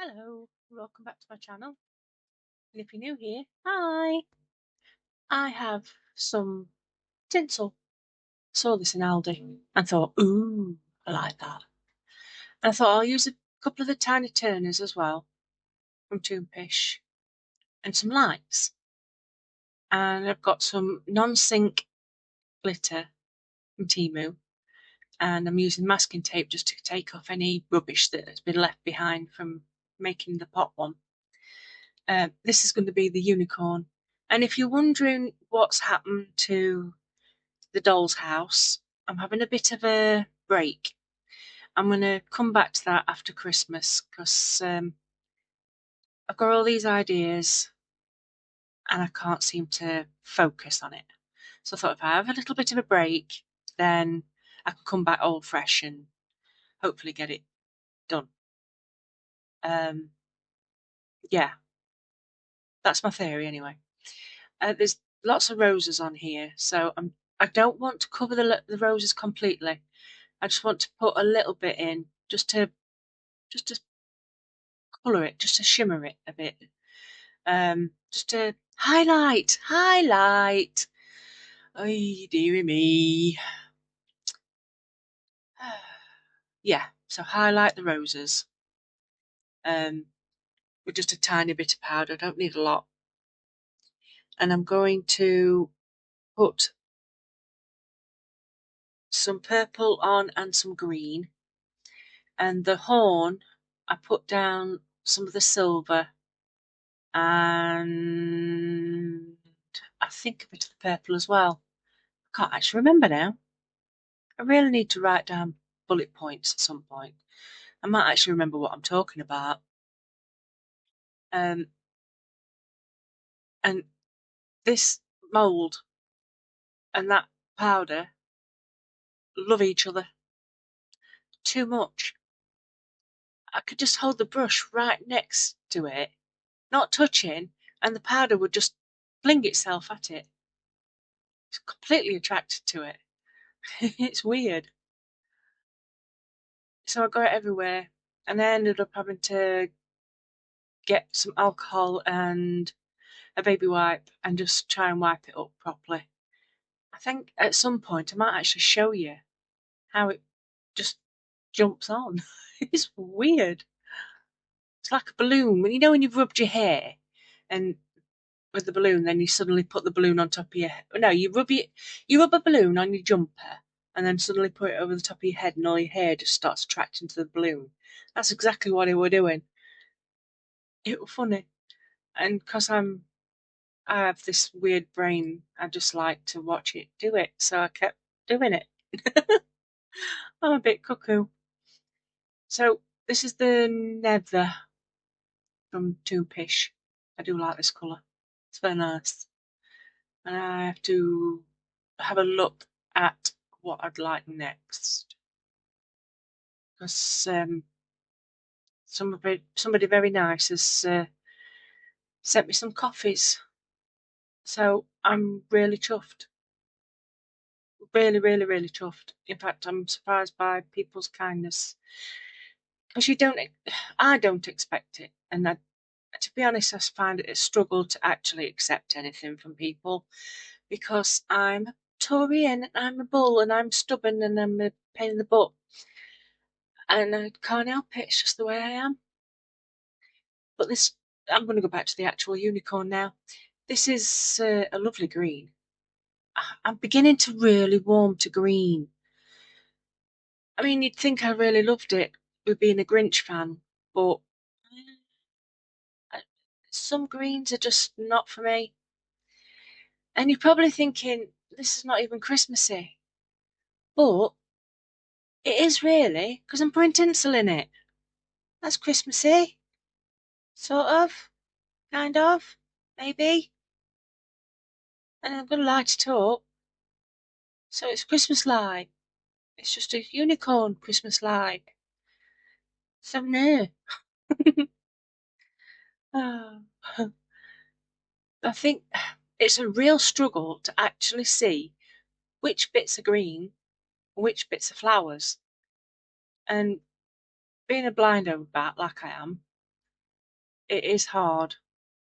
Hello, welcome back to my channel. And if you're new here, hi! I have some tinsel. Saw this in Aldi and thought, ooh, I like that. And I thought I'll use a couple of the tiny turners as well from Toonpish and some lights. And I've got some non-sink glitter from Temu. And I'm using masking tape just to take off any rubbish that has been left behind from making the pot one. This is going to be the unicorn. And if you're wondering what's happened to the doll's house, I'm having a bit of a break. I'm going to come back to that after Christmas because I've got all these ideas and I can't seem to focus on it. So I thought if I have a little bit of a break, then I can come back all fresh and hopefully get it done. Yeah, that's my theory anyway. There's lots of roses on here, so I don't want to cover the roses completely. I just want to put a little bit in, just to colour it, just to shimmer it a bit, just to highlight. Oh, dearie me. Yeah, so highlight the roses. With just a tiny bit of powder. I don't need a lot. And I'm going to put some purple on and some green. And the horn, I put down some of the silver and I think a bit of the purple as well. I can't actually remember now. I really need to write down bullet points at some point. I might actually remember what I'm talking about. And this mould and that powder love each other too much. I could just hold the brush right next to it, not touching, and the powder would just fling itself at it. It's completely attracted to it. It's weird. So I got it everywhere, and I ended up having to get some alcohol and a baby wipe and just try and wipe it up properly. I think at some point I might actually show you how it just jumps on. It's weird. It's like a balloon. When you've rubbed your hair and with the balloon, then you suddenly put the balloon on top of your head. No, you rub a balloon on your jumper and then suddenly put it over the top of your head and all your hair just starts attracting to the balloon. That's exactly what they were doing. It was funny. And because I have this weird brain, I just like to watch it do it. So I kept doing it. I'm a bit cuckoo. So this is the Nether from Toonpish. I do like this colour. It's very nice. And I have to have a look at what I'd like next. Because somebody very nice has sent me some coffees. So I'm really chuffed. Really, really, really chuffed. In fact, I'm surprised by people's kindness. Because I don't expect it. And to be honest, I find it a struggle to actually accept anything from people. Because I'm a Tory and I'm a bull and I'm stubborn and I'm a pain in the butt. And I can't help it, it's just the way I am. But I'm going to go back to the actual unicorn now. This is a lovely green. I'm beginning to really warm to green. I mean, you'd think I really loved it with being a Grinch fan, but some greens are just not for me. And you're probably thinking, this is not even Christmassy. But it is really, because I'm putting tinsel in it. That's Christmassy. Sort of. Kind of. Maybe. And I'm going to light it up. So it's Christmas light. It's just a unicorn Christmas light. So no. Oh. I think it's a real struggle to actually see which bits are green and which bits are flowers. And being a blind bat like I am, it is hard,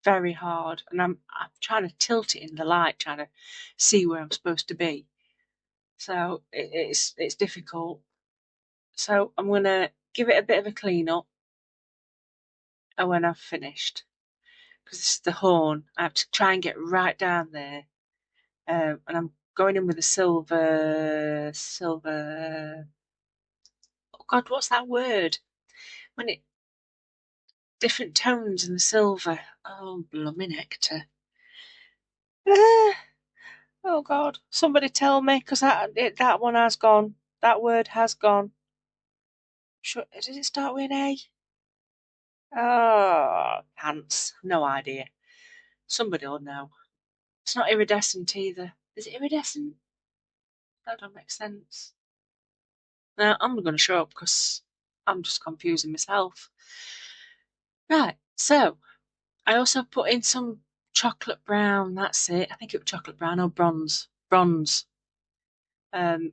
very hard, and I'm trying to tilt it in the light, trying to see where I'm supposed to be. So it's difficult. So I'm gonna give it a bit of a clean up, and when I've finished, because this is the horn, I have to try and get right down there, and I'm going in with a silver. Oh God, what's that word? When it different tones in the silver. Oh, blooming nectar. Ah, oh God, somebody tell me, because that one has gone. That word has gone. Does it start with an A? Oh, pants. No idea. Somebody will know. It's not iridescent either. Is it iridescent? That don't make sense. Now, I'm going to show up because I'm just confusing myself. Right, so I also put in some chocolate brown. That's it. I think it was chocolate brown or bronze. Bronze. Because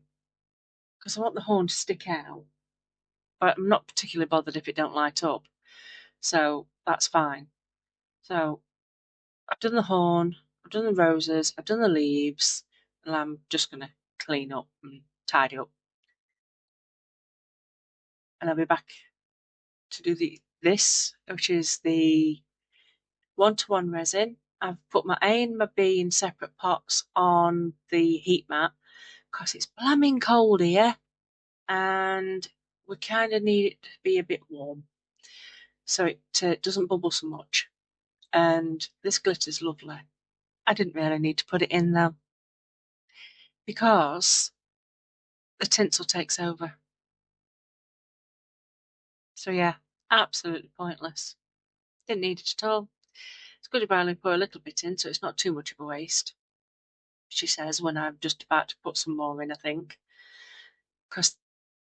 I want the horn to stick out. But I'm not particularly bothered if it don't light up. So that's fine. So I've done the horn, I've done the roses, I've done the leaves, and I'm just going to clean up and tidy up. And I'll be back to do this, which is the 1:1 resin. I've put my A and my B in separate pots on the heat mat because it's blooming cold here and we kind of need it to be a bit warm so it doesn't bubble so much. And this glitter's lovely. I didn't really need to put it in though because the tinsel takes over. So yeah, absolutely pointless. Didn't need it at all. It's good if I only put a little bit in so it's not too much of a waste, she says when I'm just about to put some more in, I think. Because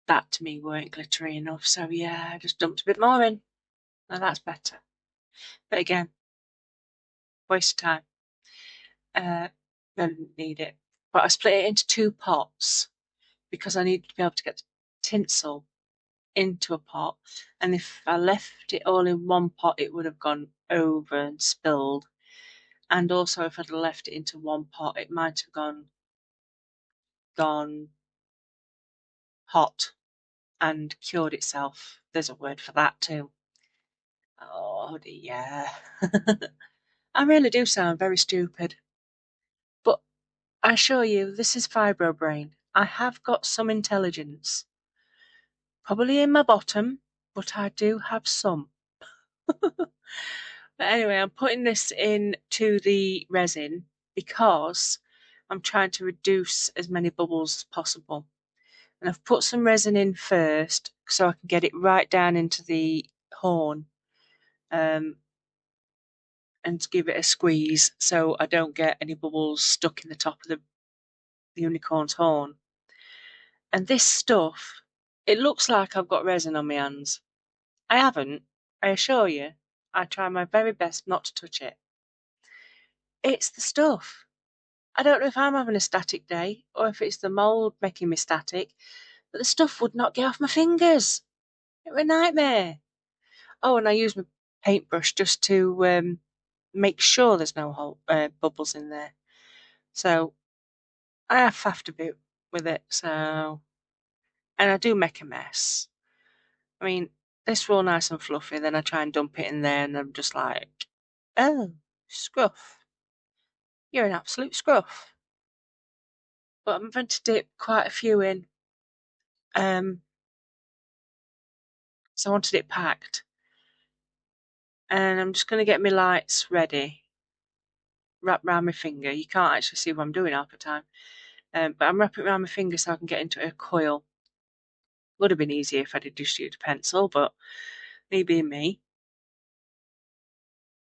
that to me weren't glittery enough. So yeah, I just dumped a bit more in. Now that's better. But again, waste of time. I didn't need it. But I split it into 2 pots because I needed to be able to get the tinsel into a pot. And if I left it all in one pot, it would have gone over and spilled. And also, if I'd left it into one pot, it might have gone hot and cured itself. There's a word for that too. Oh dear. I really do sound very stupid. But I assure you, this is fibro brain. I have got some intelligence. Probably in my bottom, but I do have some. But anyway, I'm putting this into the resin because I'm trying to reduce as many bubbles as possible. And I've put some resin in first so I can get it right down into the horn and give it a squeeze so I don't get any bubbles stuck in the top of the unicorn's horn. And this stuff, it looks like I've got resin on my hands. I haven't, I assure you. I try my very best not to touch it. It's the stuff. I don't know if I'm having a static day or if it's the mould making me static, but the stuff would not get off my fingers. It was a nightmare. Oh, and I use my paintbrush just to make sure there's no bubbles in there. So I have faffed a bit with it. So, and I do make a mess. I mean, this all nice and fluffy. Then I try and dump it in there, and I'm just like, oh, scruff. You're an absolute scruff. But I'm going to dip quite a few in. So I wanted it packed. And I'm just going to get my lights ready. Wrap around my finger. You can't actually see what I'm doing half the time. But I'm wrapping it around my finger so I can get into a coil. Would have been easier if I did just use a pencil, but me being me.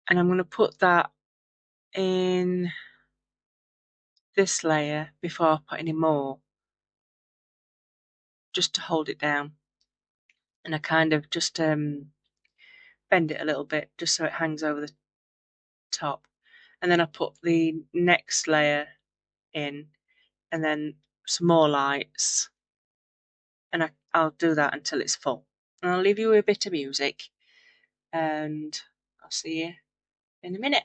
And I'm going to put that in this layer before I put any more, just to hold it down. And I kind of just bend it a little bit just so it hangs over the top. And then I put the next layer in and then some more lights. And I'll do that until it's full. And I'll leave you with a bit of music and I'll see you in a minute.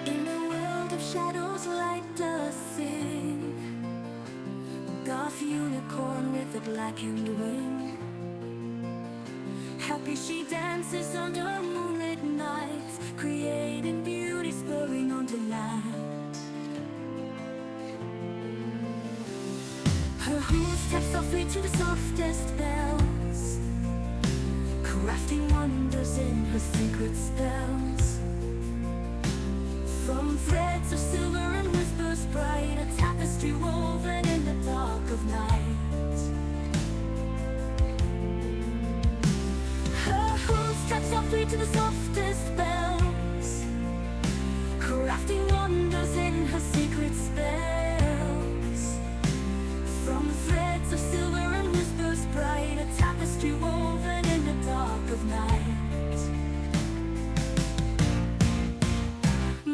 In a world of shadows, light does sing. Goth unicorn with a blackened wing. Happy she dances under moonlit nights, creating beauty, spurring on delight. Her hooves tap softly to the softest bells, crafting wonders in her secret spells. From threads of silver and whispers bright, a tapestry woven in the dark of night. Her hooves tap softly to the softest bells, crafting wonders in her secret spells. From threads of silver and whispers bright, a tapestry woven in the dark of night.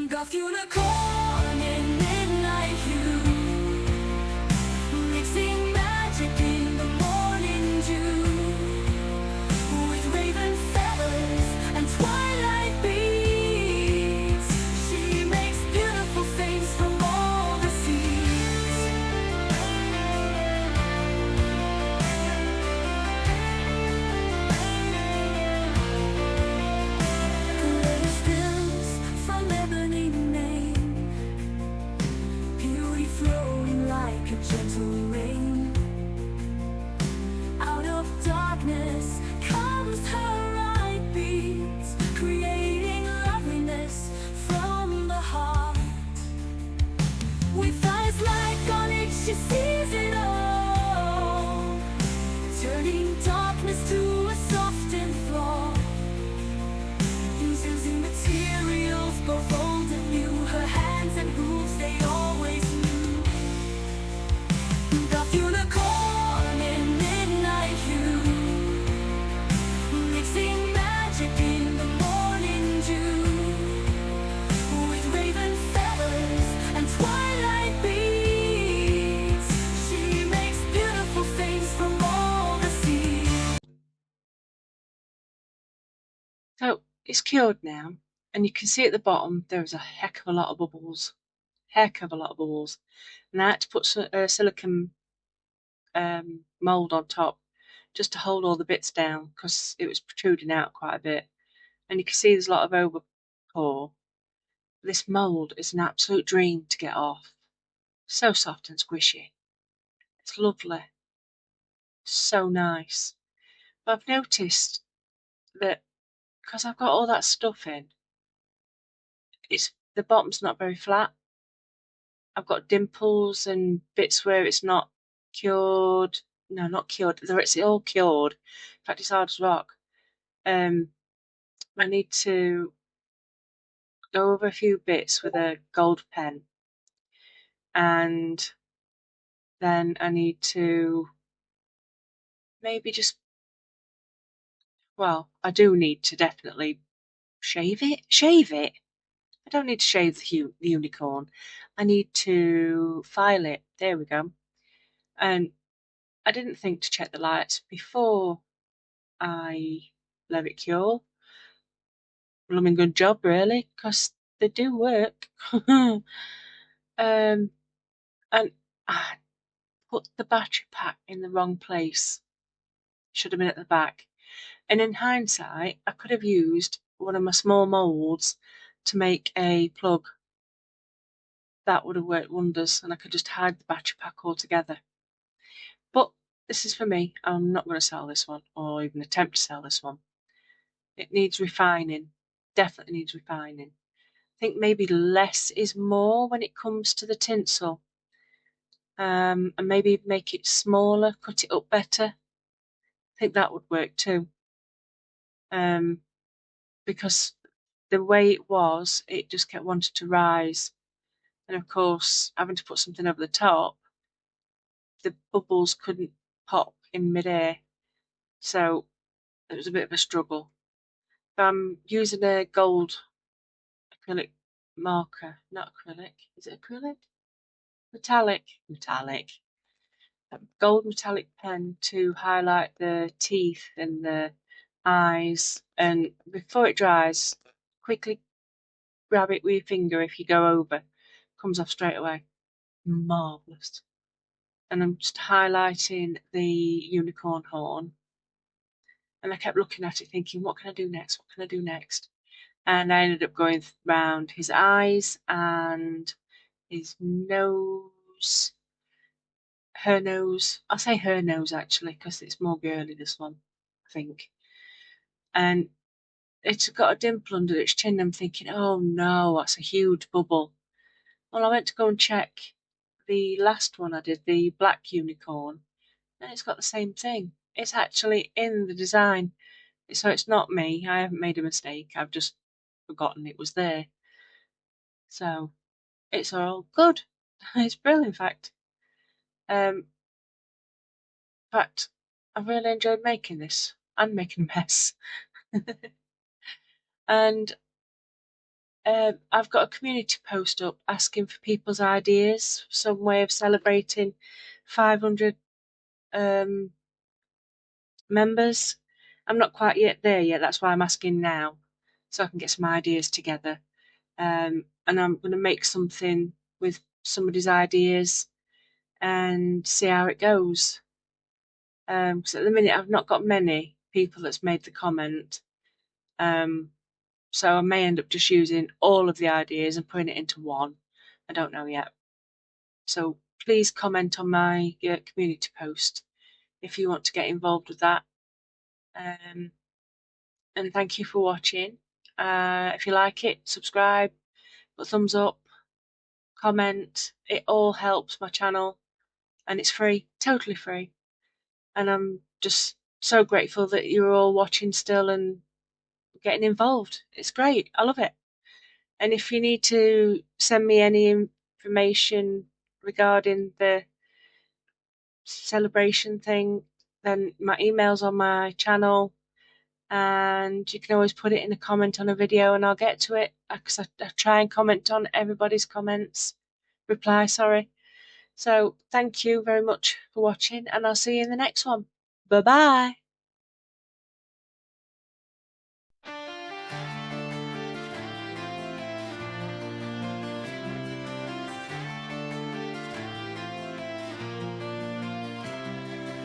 Goth unicorn in midnight hue, mixing magic in the morning dew, with raven feathers and twilight beads. She makes beautiful things from all the seas. Leather spills from ebony mane, beauty flowing like a gentle rain. Out of darkness comes her right beats, creating loveliness from the heart. With eyes like onyx, she sees it all, turning darkness to a softened floor. Using materials both old and new, her hands and hooves they always knew. Goth unicorn in midnight hue, mixing magic in the morning dew, with raven feathers and twilight beads. She makes beautiful things from all the seas. So it's cured now, and you can see at the bottom there's a heck of a lot of bubbles. Heck of a lot of bubbles. And I had to put a silicone mould on top just to hold all the bits down because it was protruding out quite a bit. And you can see there's a lot of overpour. This mould is an absolute dream to get off. So soft and squishy. It's lovely. So nice. But I've noticed that because I've got all that stuff in, the bottom's not very flat. I've got dimples and bits where it's not cured. No, not cured. It's all cured. In fact, it's hard as rock. I need to go over a few bits with a gold pen, and then I need to maybe just, well, I do need to definitely shave it. Shave it? I don't need to shave the unicorn. I need to file it. There we go. And I didn't think to check the lights before I let it cure. Blooming good job, really, because they do work. And I put the battery pack in the wrong place. Should have been at the back. And in hindsight, I could have used one of my small moulds to make a plug. That would have worked wonders, and I could just hide the battery pack altogether. But this is for me. I'm not going to sell this one, or even attempt to sell this one. It needs refining. Definitely needs refining. I think maybe less is more when it comes to the tinsel. And maybe make it smaller, cut it up better. I think that would work too. Because the way it was, it just kept wanting to rise. And of course, having to put something over the top, the bubbles couldn't pop in midair. So it was a bit of a struggle. But I'm using a gold acrylic marker, not acrylic. Is it acrylic? Metallic. Gold metallic pen to highlight the teeth and the eyes, and before it dries, quickly grab it with your finger if you go over. Comes off straight away. Marvellous. And I'm just highlighting the unicorn horn. And I kept looking at it thinking, what can I do next? What can I do next? And I ended up going round his eyes and his nose, her nose. I'll say her nose actually, because it's more girly, this one, I think. And it's got a dimple under its chin. I'm thinking, oh no, that's a huge bubble. Well, I went to go and check the last one I did, the black unicorn, and it's got the same thing. It's actually in the design. So it's not me. I haven't made a mistake. I've just forgotten it was there. So it's all good. It's brilliant, in fact. In fact, I've really enjoyed making this and making a mess. And I've got a community post up asking for people's ideas, some way of celebrating 500 members. I'm not quite yet there yet. That's why I'm asking now, so I can get some ideas together. And I'm going to make something with somebody's ideas and see how it goes. Because at the minute I've not got many people that's made the comment. So I may end up just using all of the ideas and putting it into one. I don't know yet. So please comment on my community post if you want to get involved with that. And thank you for watching. If you like it, subscribe, put a thumbs up, comment. It all helps my channel, and it's free, totally free. And I'm just so grateful that you're all watching still and getting involved. It's great. I love it. And if you need to send me any information regarding the celebration thing, then my email's on my channel, and you can always put it in a comment on a video and I'll get to it, because I try and comment on everybody's comments. Reply, sorry. So thank you very much for watching, and I'll see you in the next one. Bye bye.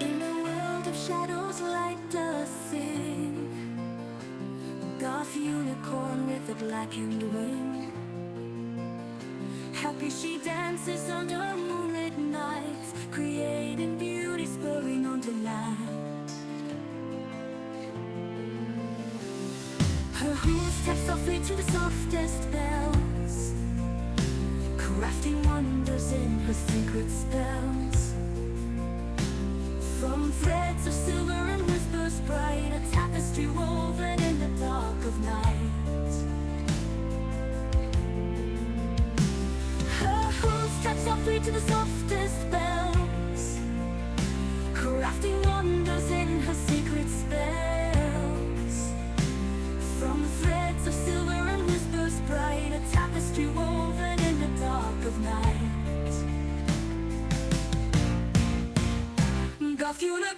In a world of shadows, light does sing. Goth unicorn with a blackened wing. Happy she dances under moonlit nights, creating beauty, spurring on delight. Her hooves tap softly to the softest bells, crafting wonders in her secret spells. From threads of silver and whispers bright, a tapestry woven in the dark of night. Her hooves tap softly to the softest bells, crafting wonders in her secret spells. From threads of silver and whispers bright, a tapestry woven in the dark of night. Goth unicorn.